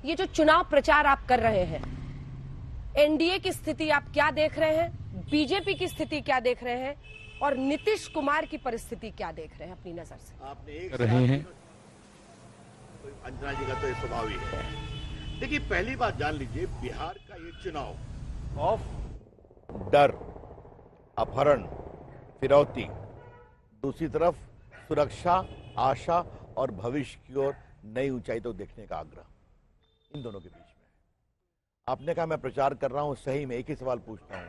ये जो चुनाव प्रचार आप कर रहे हैं, एनडीए की स्थिति आप क्या देख रहे हैं, बीजेपी की स्थिति क्या देख रहे हैं और नीतीश कुमार की परिस्थिति क्या देख रहे हैं अपनी नजर से? आपने एक रहे हैं अंजना जी का तो ये स्वभाव ही है। देखिए, पहली बात जान लीजिए, बिहार का ये चुनाव ऑफ डर, अपहरण, फिरौती, दूसरी तरफ सुरक्षा, आशा और भविष्य की ओर नई ऊंचाई तो देखने का आग्रह, इन दोनों के बीच में। आपने कहा मैं प्रचार कर रहा हूं, सही में एक ही सवाल पूछता हूं,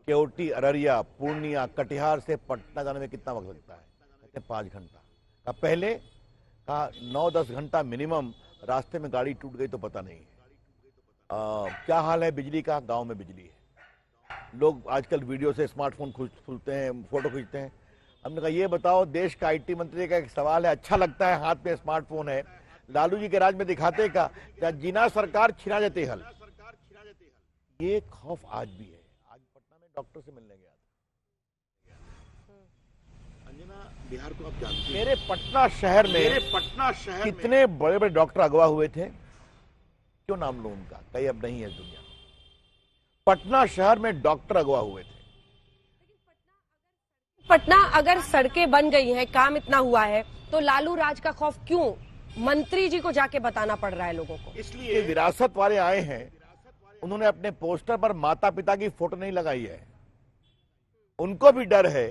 केवटी, अररिया, पूर्णिया, कटिहार से पटना जाने में कितना वक्त लगता है? कहते हैं 5 घंटा। का पहले कहा 9-10 घंटा मिनिमम, रास्ते में गाड़ी टूट गई तो पता नहीं है। क्या हाल है बिजली का? गांव में बिजली है। लोग आजकल वीडियो से स्मार्टफोन खुलते हैं, फोटो खींचते हैं। हमने कहा ये बताओ, देश का आईटी मंत्री का एक सवाल है, अच्छा लगता है हाथ में स्मार्टफोन है, लालू जी के राज में दिखाते का जीना सरकार छिना देते हल। ये खौफ आज भी है। आज पटना में डॉक्टर से मिलने गया था। अंजना, बिहार को आप जानते हैं, मेरे पटना शहर में कितने बड़े बड़े डॉक्टर अगवा हुए थे, क्यों नाम लूं उनका, कहीं अब नहीं है दुनिया। पटना शहर में डॉक्टर अगवा हुए थे। पटना अगर सड़कें बन गई हैं, काम इतना हुआ है, तो लालू राज का खौफ क्यों मंत्री जी को जाके बताना पड़ रहा है लोगों को? इसलिए विरासत वाले आए हैं, उन्होंने अपने पोस्टर पर माता पिता की फोटो नहीं लगाई है। उनको भी डर है,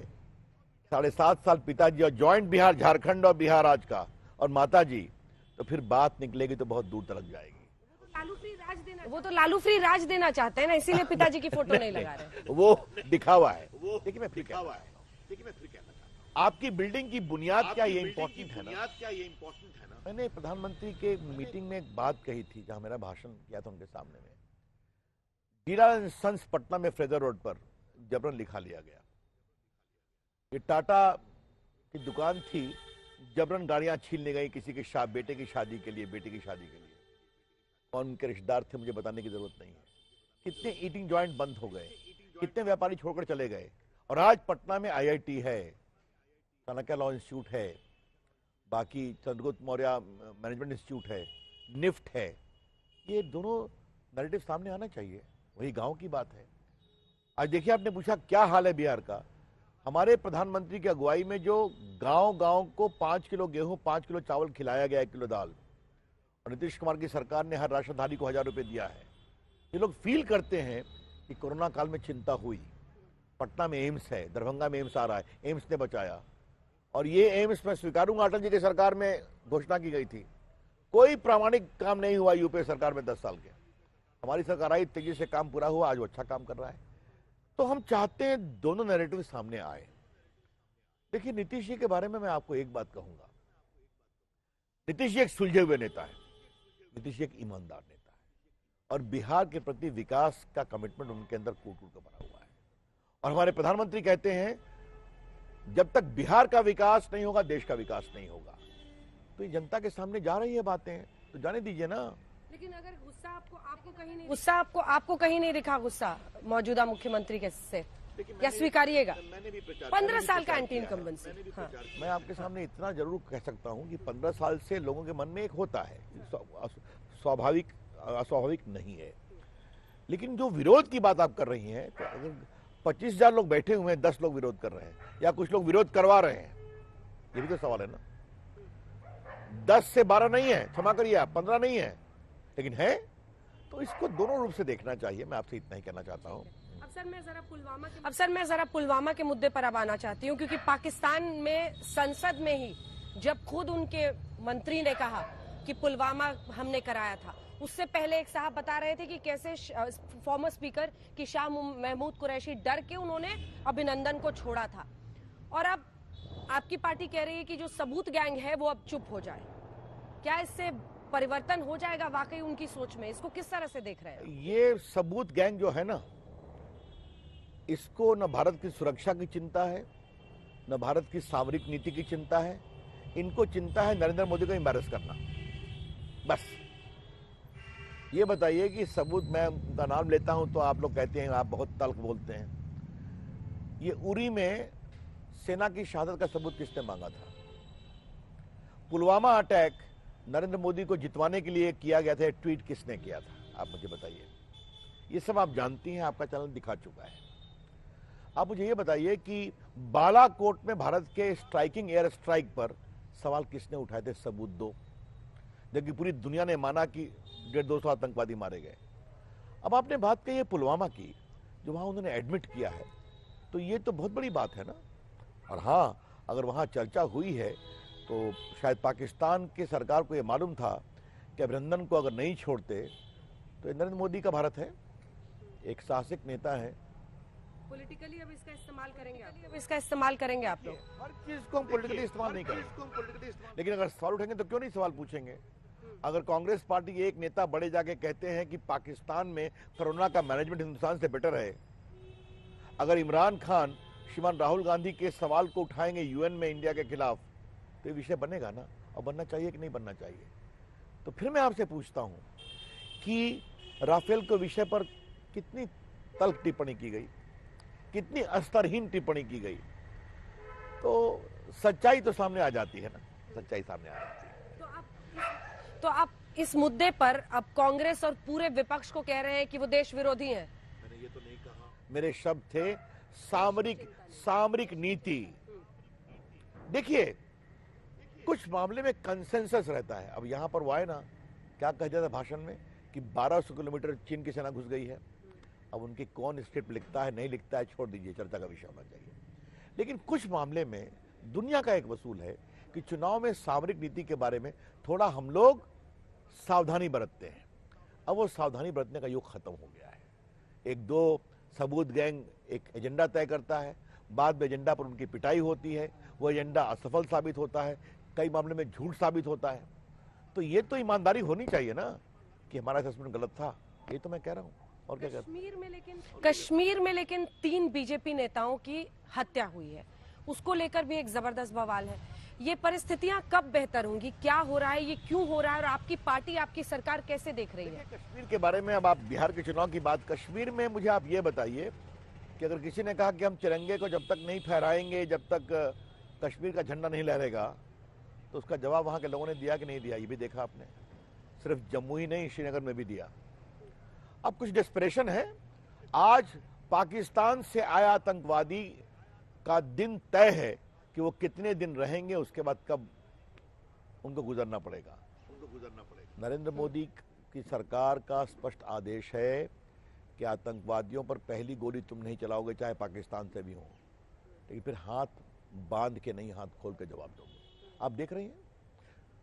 7.5 साल पिताजी और ज्वाइंट बिहार, झारखंड और बिहार आज का, और माता जी, तो फिर बात निकलेगी तो बहुत दूर तक जाएगी। वो तो लालू फ्री राज देना चाहते हैं ना, इसीलिए पिताजी की फोटो नहीं लगा रहे। वो दिखावा है। देखिए मैं फिर कहना चाहता हूं, आपकी बिल्डिंग की बुनियाद क्या, ये इंपॉर्टेंट है ना। मैंने प्रधानमंत्री के मीटिंग में एक बात कही थी, जहां मेरा भाषण किया था उनके सामने में। जीरा सन्स पटना में फ्रेजर रोड पर जबरन लिखा लिया गया। ये टाटा की दुकान थी, जबरन गाड़ियां छीन ली गई किसी के बेटे की शादी के लिए, बेटी की शादी के लिए। कौन उनके रिश्तेदार थे मुझे बताने की जरूरत नहीं है। कितने ईटिंग जॉइंट बंद हो गए, कितने व्यापारी छोड़कर चले गए। और आज पटना में आईआईटी है, चाणक्य लॉ इंस्टीट्यूट है, बाकी चंद्रगुप्त मौर्य मैनेजमेंट इंस्टीट्यूट है, निफ्ट है। ये दोनों नैरेटिव सामने आना चाहिए, वही गांव की बात है। आज देखिए, आपने पूछा क्या हाल है बिहार का। हमारे प्रधानमंत्री की अगुवाई में जो गांव को 5 किलो गेहूं, 5 किलो चावल खिलाया गया, 1 किलो दाल, और नीतीश कुमार की सरकार ने हर राशनधारी को 1000 रुपए दिया है। ये लोग फील करते हैं कि कोरोना काल में चिंता हुई। पटना में एम्स है, दरभंगा में एम्स आ रहा है, एम्स ने बचाया। और ये एम्स मैं स्वीकारूंगा, अटल जी की सरकार में घोषणा की गई थी, कोई प्रामाणिक काम नहीं हुआ यूपीए सरकार में 10 साल के। हमारी सरकार आई, तेजी से काम पूरा हुआ, आज वो अच्छा काम कर रहा है। तो हम चाहते हैं दोनों नैरेटिव सामने आए। देखिए, नीतीश जी के बारे में मैं आपको एक बात कहूंगा, नीतीश जी एक सुलझे हुए नेता है, नीतीश जी एक ईमानदार नेता है, और बिहार के प्रति विकास का कमिटमेंट उनके अंदर कूट-कूट कर भरा हुआ है। और हमारे प्रधानमंत्री कहते हैं, जब तक बिहार का विकास नहीं होगा, देश का विकास नहीं होगा। तो ये जनता के सामने जा रही है बातें, तो जाने दीजिए ना। लेकिन अगर गुस्सा आपको कहीं नहीं दिखा गुस्सा मौजूदा मुख्यमंत्री के से, या स्वीकारिएगा 15 साल का एंटी इनकम्बेंसी। हाँ। मैं आपके सामने इतना जरूर कह सकता हूं कि 15 साल से लोगों के मन में एक होता है, स्वाभाविक अस्वाभाविक नहीं है। लेकिन जो विरोध की बात आप कर रही हैं, तो अगर 25,000 लोग बैठे हुए हैं, 10 लोग विरोध कर रहे हैं, या कुछ लोग विरोध करवा रहे हैं, ये भी तो सवाल है ना। 10 से 12 नहीं है, क्षमा करिए आप, 15 नहीं है, लेकिन है, तो इसको दोनों रूप से देखना चाहिए। मैं आपसे इतना ही कहना चाहता हूँ। अब सर मैं जरा पुलवामा के मुद्दे पर अब आना चाहती हूँ, क्योंकि पाकिस्तान में संसद में ही जब खुद उनके मंत्री ने कहा कि पुलवामा हमने कराया था, उससे पहले एक साहब बता रहे थे कि कैसे फॉर्मर स्पीकर की शाह महमूद कुरैशी डर के उन्होंने अभिनंदन को छोड़ा था। और अब आपकी पार्टी कह रही है कि जो सबूत गैंग है वो अब चुप हो जाए। क्या इससे परिवर्तन हो जाएगा वाकई उनकी सोच में? इसको किस तरह से देख रहे हैं? ये सबूत गैंग जो है ना, इसको न भारत की सुरक्षा की चिंता है, न भारत की सामरिक नीति की चिंता है। इनको चिंता है नरेंद्र मोदी को एम्बैरस करना, बस। ये बताइए कि सबूत, मैं उनका नाम लेता हूं तो आप लोग कहते हैं आप बहुत तल्ख बोलते हैं। ये उरी में सेना की शहादत का सबूत किसने मांगा था? पुलवामा अटैक नरेंद्र मोदी को जितवाने के लिए किया गया था, ट्वीट किसने किया था, आप मुझे बताइए। ये सब आप जानती हैं, आपका चैनल दिखा चुका है। आप मुझे ये बताइए कि बालाकोट में भारत के स्ट्राइकिंग एयर स्ट्राइक पर सवाल किसने उठाए थे, सबूत दो। जबकि पूरी दुनिया ने माना कि 150-200 आतंकवादी मारे गए। अब आपने बात कही है पुलवामा की, जो वहां उन्होंने एडमिट किया है, तो ये तो बहुत बड़ी बात है ना। और हाँ, अगर वहां चर्चा हुई है तो शायद पाकिस्तान की सरकार को ये मालूम था कि अभिनंदन को अगर नहीं छोड़ते तो ये नरेंद्र मोदी का भारत है, एक साहसिक नेता है। पॉलिटिकली अब इसका इस्तेमाल करेंगे आप, अब इसका इस्तेमाल करेंगे आप लोग। हर चीज को हम पॉलिटिकली इस्तेमाल नहीं करेंगे, लेकिन अगर सवाल उठेंगे तो क्यों नहीं सवाल पूछेंगे। अगर कांग्रेस पार्टी के एक नेता बड़े जाके कहते हैं कि पाकिस्तान में कोरोना का मैनेजमेंट हिंदुस्तान से बेटर है, अगर इमरान खान श्रीमान राहुल गांधी के सवाल को उठाएंगे यूएन में इंडिया के खिलाफ, तो ये विषय बनेगा ना, और बनना चाहिए कि नहीं बनना चाहिए। तो फिर मैं आपसे पूछता हूं कि राफेल के विषय पर कितनी तल्ख टिप्पणी की गई, कितनी स्तरहीन टिप्पणी की गई, तो सच्चाई तो सामने आ जाती है ना, सच्चाई सामने आ जाती है। तो आप इस मुद्दे पर अब कांग्रेस और पूरे विपक्ष को कह रहे हैं कि वो देश विरोधी हैं। मैंने ये तो नहीं कहा, मेरे शब्द थे सामरिक नीति। देखिए, कुछ मामले में कंसेंसस रहता है। अब यहां पर वो आए ना, क्या कह दिया था भाषण में कि 1200 किलोमीटर चीन की सेना घुस गई है। अब उनकी कौन स्क्रिप्ट लिखता है नहीं लिखता है, छोड़ दीजिए, चर्चा का विषय होना चाहिए। लेकिन कुछ मामले में दुनिया का एक वसूल है कि चुनाव में सामरिक नीति के बारे में थोड़ा हम लोग सावधानी बरतते हैं। अब वो सावधानी बरतने का युग खत्म हो गया है। एक दो सबूत गैंग एक एजेंडा तय करता है, बाद में एजेंडा पर उनकी पिटाई होती है, वो एजेंडा असफल साबित होता है, कई मामले में झूठ साबित होता है। तो ये तो ईमानदारी होनी चाहिए ना कि हमारा असेसमेंट गलत था, ये तो मैं कह रहा हूँ। और क्या कहते हैं, कश्मीर में लेकिन 3 बीजेपी नेताओं की हत्या हुई है, उसको लेकर भी एक जबरदस्त बवाल है। ये परिस्थितियां कब बेहतर होंगी, क्या हो रहा है, ये क्यों हो रहा है, और आपकी पार्टी, आपकी सरकार कैसे देख रही है? कश्मीर के बारे में, अब आप बिहार के चुनाव की बात, कश्मीर में मुझे आप ये बताइए कि अगर किसी ने कहा कि हम तिरंगे को जब तक नहीं फहराएंगे, जब तक कश्मीर का झंडा नहीं लहरेगा, तो उसका जवाब वहां के लोगों ने दिया कि नहीं दिया, ये भी देखा आपने। सिर्फ जम्मू ही नहीं, श्रीनगर में भी दिया। अब कुछ डेस्परेशन है। आज पाकिस्तान से आया आतंकवादी का दिन तय है कि वो कितने दिन रहेंगे, उसके बाद कब उनको गुजरना पड़ेगा। नरेंद्र मोदी की सरकार का स्पष्ट आदेश है कि आतंकवादियों पर पहली गोली तुम नहीं चलाओगे, चाहे पाकिस्तान से भी हो, लेकिन फिर हाथ बांध के नहीं, हाथ खोल के जवाब दोगे। आप देख रहे हैं,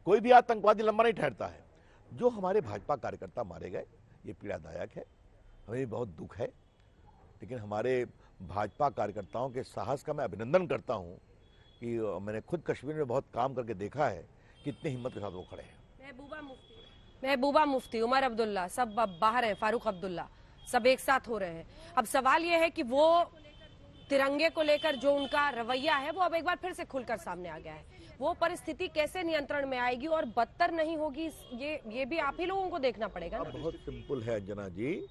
कोई भी आतंकवादी लंबा नहीं ठहरता है। जो हमारे भाजपा कार्यकर्ता मारे गए, ये पीड़ादायक है, हमें भी बहुत दुख है, लेकिन हमारे भाजपा कार्यकर्ताओं के साहस का मैं अभिनंदन करता हूं कि मैंने खुद कश्मीर में बहुत काम करके देखा है, कितनी हिम्मत के साथ वो खड़े हैं। महबूबा मुफ्ती, उमर अब्दुल्ला, सब अब बाहर हैं, फारूक अब्दुल्ला, सब एक साथ हो रहे हैं। अब सवाल यह है कि वो तिरंगे को लेकर जो उनका रवैया है, वो अब एक बार फिर से खुलकर सामने आ गया है। वो परिस्थिति कैसे नियंत्रण में आएगी और बदतर नहीं होगी, ये भी आप ही लोगों को देखना पड़ेगा ना। बहुत सिंपल है अंजना जी,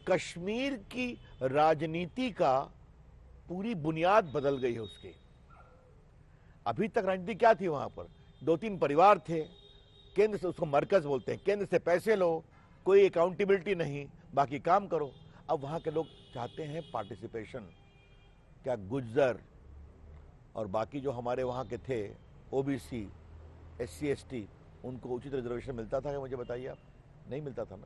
कश्मीर की राजनीति का पूरी बुनियाद बदल गई है उसकी। अभी तक राजनीति क्या थी, वहां पर 2-3 परिवार थे, केंद्र से, उसको मरकज बोलते हैं, केंद्र से पैसे लो, कोई अकाउंटेबिलिटी नहीं, बाकी काम करो। अब वहां के लोग चाहते हैं पार्टिसिपेशन। क्या गुज्जर और बाकी जो हमारे वहां के थे, ओबीसी, SC ST, उनको उचित रिजर्वेशन मिलता था क्या, मुझे बताइए आप? नहीं मिलता था ना।